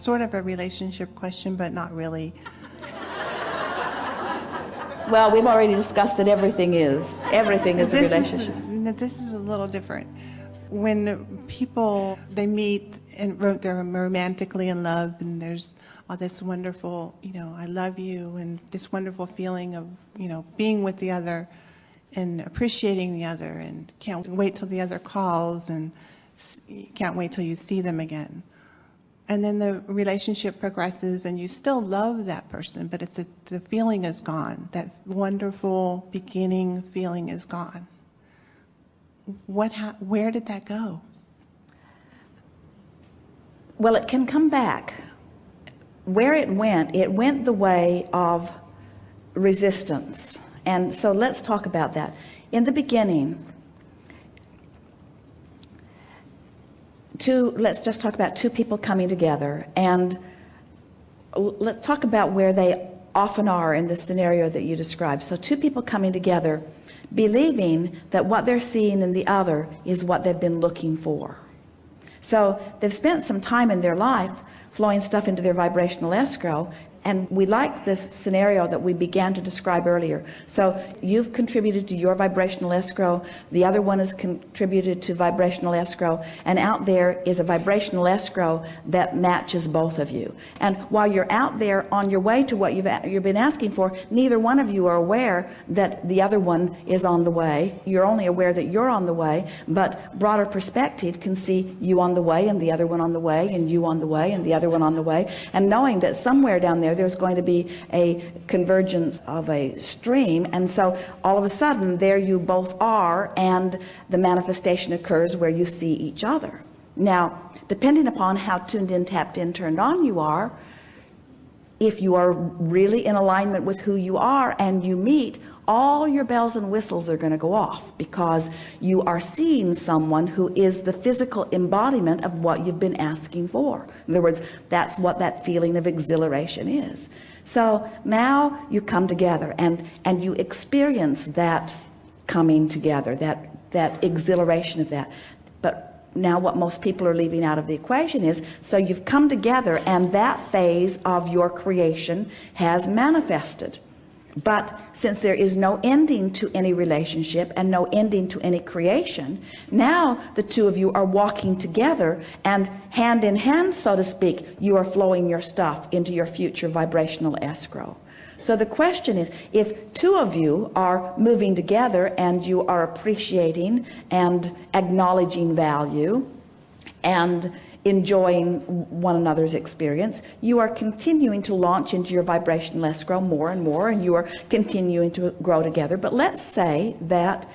sort of a relationship question, but not really. Well, we've already discussed that everything is. Everything is a relationship. This is a little different. When people, they meet and they're romantically in love, and there's all this wonderful, I love you, and this wonderful feeling of, being with the other and appreciating the other, and can't wait till the other calls, and can't wait till you see them again. And then the relationship progresses, and you still love that person, but the feeling is gone. That wonderful beginning feeling is gone. Where did that go? Well, it can come back. Where it went the way of resistance. And so let's talk about that. In the beginning, let's just talk about two people coming together, and let's talk about where they often are in the scenario that you described. So two people coming together, believing that what they're seeing in the other is what they've been looking for. So they've spent some time in their life flowing stuff into their vibrational escrow, and we like this scenario that we began to describe earlier. So you've contributed to your vibrational escrow, the other one has contributed to vibrational escrow, and out there is a vibrational escrow that matches both of you. And while you're out there on your way to what you've been asking for, neither one of you are aware that the other one is on the way. You're only aware that you're on the way, but broader perspective can see you on the way, and the other one on the way, and you on the way, and the other one on the way, and knowing that somewhere down there's going to be a convergence of a stream, and so all of a sudden there you both are, and the manifestation occurs where you see each other. Now, depending upon how tuned in, tapped in, turned on you are, if you are really in alignment with who you are and you meet, all your bells and whistles are going to go off, because you are seeing someone who is the physical embodiment of what you've been asking for. In other words, that's what that feeling of exhilaration is. So now you come together and you experience that coming together, that exhilaration of that. But now what most people are leaving out of the equation is, so you've come together and that phase of your creation has manifested. But since there is no ending to any relationship and no ending to any creation, now the two of you are walking together, and hand in hand, so to speak, you are flowing your stuff into your future vibrational escrow. So the question is, if two of you are moving together and you are appreciating and acknowledging value and enjoying one another's experience, you are continuing to launch into your vibrational escrow more and more, and you are continuing to grow together. But let's say that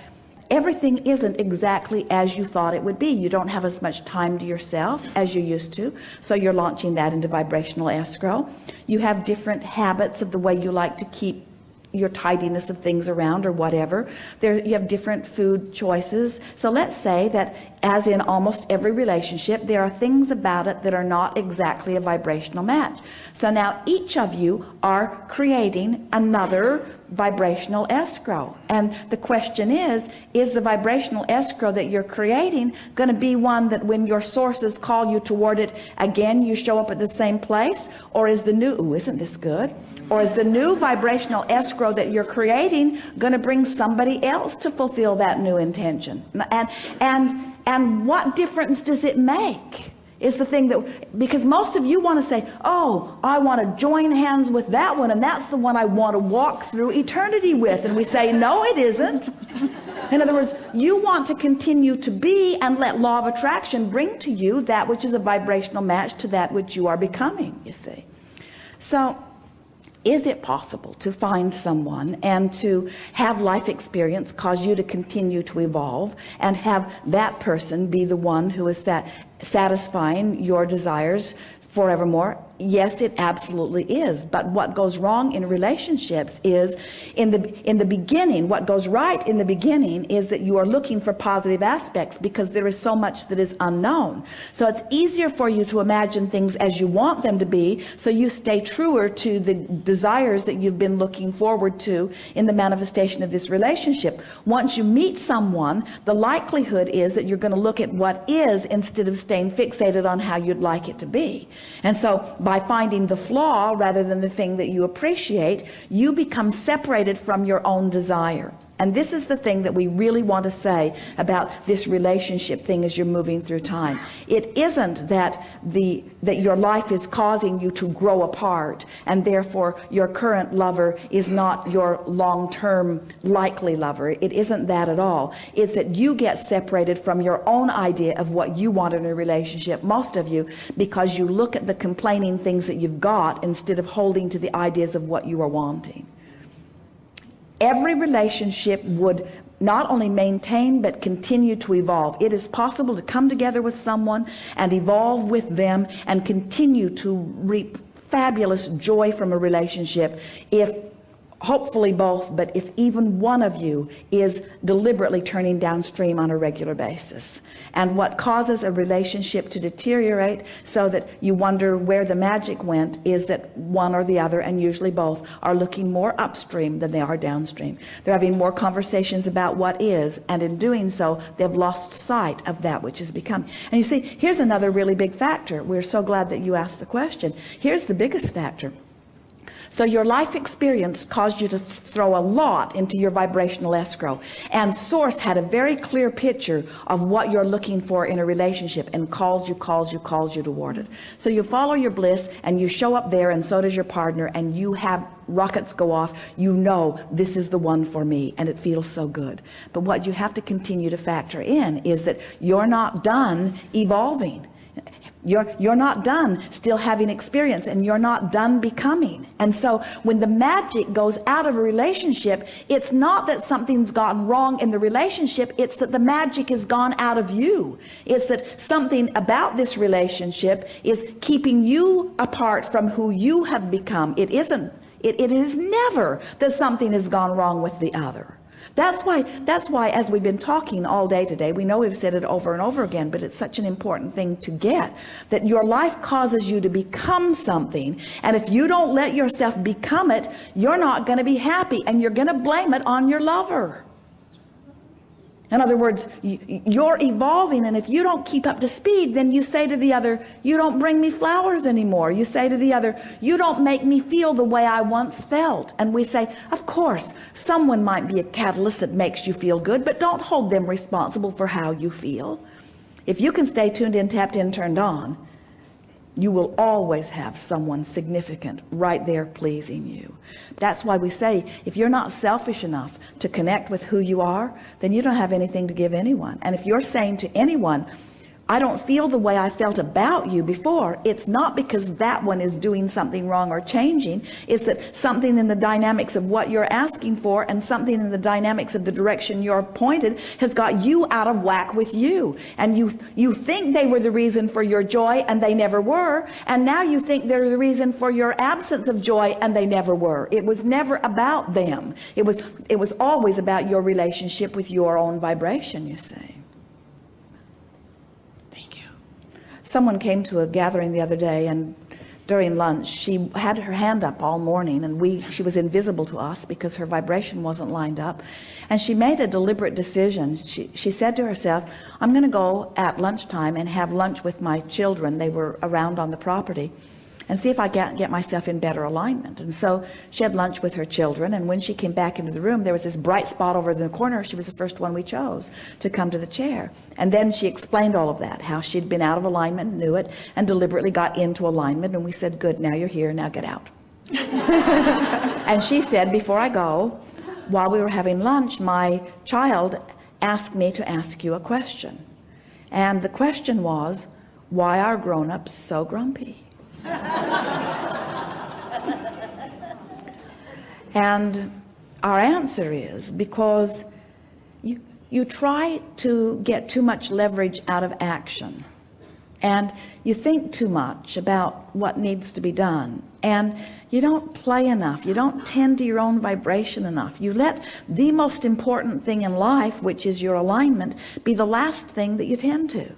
everything isn't exactly as you thought it would be. You don't have as much time to yourself as you used to, so you're launching that into vibrational escrow. You have different habits of the way you like to keep your tidiness of things around or whatever. You have different food choices. So let's say that, as in almost every relationship, there are things about it that are not exactly a vibrational match. So now each of you are creating another vibrational escrow, and the question is the vibrational escrow that you're creating going to be one that when your sources call you toward it again, you show up at the same place? Or is the new, ooh, isn't this good? Or is the new vibrational escrow that you're creating going to bring somebody else to fulfill that new intention? And what difference does it make is the thing that, because most of you want to say, oh, I want to join hands with that one, and that's the one I want to walk through eternity with. And we say, no, it isn't. In other words, you want to continue to be and let law of attraction bring to you that which is a vibrational match to that which you are becoming, you see. So is it possible to find someone and to have life experience cause you to continue to evolve, and have that person be the one who is satisfying your desires forevermore? yes, it absolutely is. But what goes wrong in relationships is in the beginning, what goes right in the beginning is that you are looking for positive aspects because there is so much that is unknown. So it's easier for you to imagine things as you want them to be, so you stay truer to the desires that you've been looking forward to in the manifestation of this relationship. Once you meet someone, the likelihood is that you're going to look at what is instead of staying fixated on how you'd like it to be. And so by finding the flaw rather than the thing that you appreciate, you become separated from your own desire. And this is the thing that we really want to say about this relationship thing as you're moving through time. It isn't that your life is causing you to grow apart, and therefore your current lover is not your long-term likely lover. It isn't that at all. It's that you get separated from your own idea of what you want in a relationship, most of you, because you look at the complaining things that you've got instead of holding to the ideas of what you are wanting. Every relationship would not only maintain but continue to evolve. It is possible to come together with someone and evolve with them and continue to reap fabulous joy from a relationship if hopefully both, but if even one of you is deliberately turning downstream on a regular basis. And what causes a relationship to deteriorate so that you wonder where the magic went is that one or the other, and usually both, are looking more upstream than they are downstream. They're having more conversations about what is, and in doing so, they've lost sight of that which has become. And you see, here's another really big factor. We're so glad that you asked the question. Here's the biggest factor. So your life experience caused you to throw a lot into your vibrational escrow. And Source had a very clear picture of what you're looking for in a relationship and calls you toward it. So you follow your bliss and you show up there, and so does your partner, and you have rockets go off. You know, this is the one for me, and it feels so good. But what you have to continue to factor in is that you're not done evolving. You're not done still having experience, and you're not done becoming. And so when the magic goes out of a relationship, it's not that something's gone wrong in the relationship, it's that the magic has gone out of you. It's that something about this relationship is keeping you apart from who you have become. It is never that something has gone wrong with the other. That's why as we've been talking all day today, we know we've said it over and over again, but it's such an important thing to get, that your life causes you to become something, and if you don't let yourself become it, you're not going to be happy, and you're going to blame it on your lover. In other words, you're evolving, and if you don't keep up to speed, then you say to the other, you don't bring me flowers anymore. You say to the other, you don't make me feel the way I once felt. And we say, of course, someone might be a catalyst that makes you feel good, but don't hold them responsible for how you feel. If you can stay tuned in, tapped in, turned on, you will always have someone significant right there pleasing you. That's why we say, if you're not selfish enough to connect with who you are, then you don't have anything to give anyone. And if you're saying to anyone, I don't feel the way I felt about you before, it's not because that one is doing something wrong or changing. It's that something in the dynamics of what you're asking for and something in the dynamics of the direction you're pointed has got you out of whack with you. And you think they were the reason for your joy, and they never were. And now you think they're the reason for your absence of joy, and they never were. It was never about them. It was always about your relationship with your own vibration, you see. Someone came to a gathering the other day, and during lunch she had her hand up all morning, and she was invisible to us because her vibration wasn't lined up, and she made a deliberate decision. She said to herself, I'm going to go at lunchtime and have lunch with my children. They were around on the property, and see if I can get myself in better alignment. And so she had lunch with her children, and when she came back into the room, there was this bright spot over in the corner. She was the first one we chose to come to the chair. And then she explained all of that, how she'd been out of alignment, knew it, and deliberately got into alignment. And we said, good, now you're here, now get out. And she said, before I go, while we were having lunch, my child asked me to ask you a question. And the question was, why are grown-ups so grumpy? And our answer is because you try to get too much leverage out of action. And you think too much about what needs to be done. And you don't play enough. You don't tend to your own vibration enough. You let the most important thing in life, which is your alignment, be the last thing that you tend to.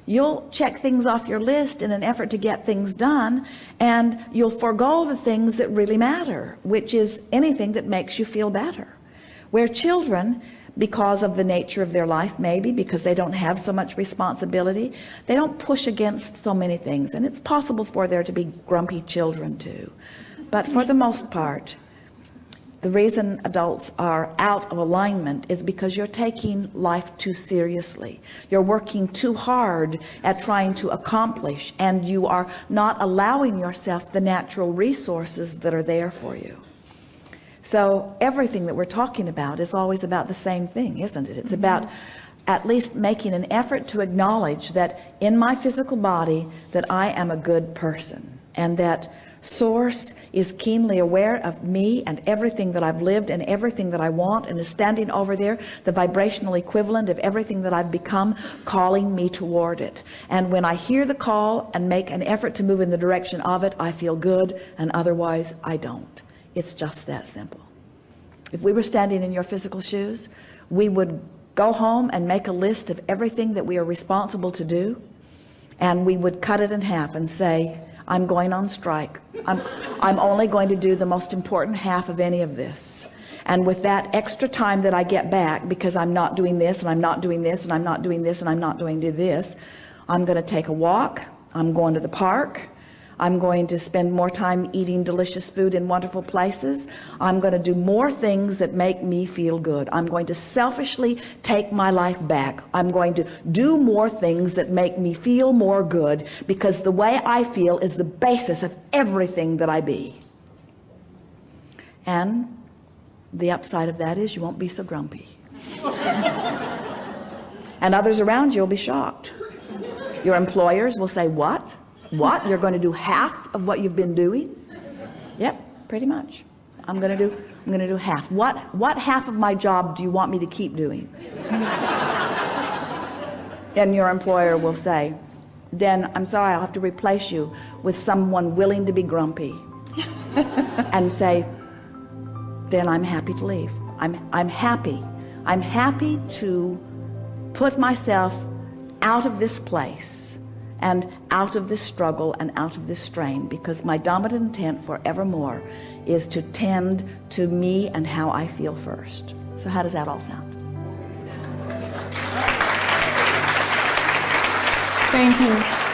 You'll check things off your list in an effort to get things done, and you'll forego the things that really matter, which is anything that makes you feel better. Where children, because of the nature of their life, maybe because they don't have so much responsibility, they don't push against so many things. And it's possible for there to be grumpy children too. But for the most part, the reason adults are out of alignment is because you're taking life too seriously. You're working too hard at trying to accomplish, and you are not allowing yourself the natural resources that are there for you. So everything that we're talking about is always about the same thing, isn't it? It's about at least making an effort to acknowledge that in my physical body that I am a good person, and that Source is keenly aware of me and everything that I've lived and everything that I want, and is standing over there, the vibrational equivalent of everything that I've become, calling me toward it. And when I hear the call and make an effort to move in the direction of it, I feel good, and otherwise I don't. It's just that simple. If we were standing in your physical shoes, we would go home and make a list of everything that we are responsible to do, and we would cut it in half and say, I'm going on strike. I'm only going to do the most important half of any of this. And with that extra time that I get back, because I'm not doing this, and I'm not doing this, and I'm not doing this, and I'm not doing this, I'm going to take a walk. I'm going to the park. I'm going to spend more time eating delicious food in wonderful places. I'm going to do more things that make me feel good. I'm going to selfishly take my life back. I'm going to do more things that make me feel more good, because the way I feel is the basis of everything that I be. And the upside of that is you won't be so grumpy. And others around you will be shocked. Your employers will say, what? What? You're going to do half of what you've been doing? Yep, pretty much. I'm going to do half. What half of my job do you want me to keep doing? And your employer will say, then I'm sorry, I'll have to replace you with someone willing to be grumpy. And say, then I'm happy to leave. I'm happy. I'm happy to put myself out of this place and out of this struggle and out of this strain, because my dominant intent forevermore is to tend to me and how I feel first. So how does that all sound? Thank you.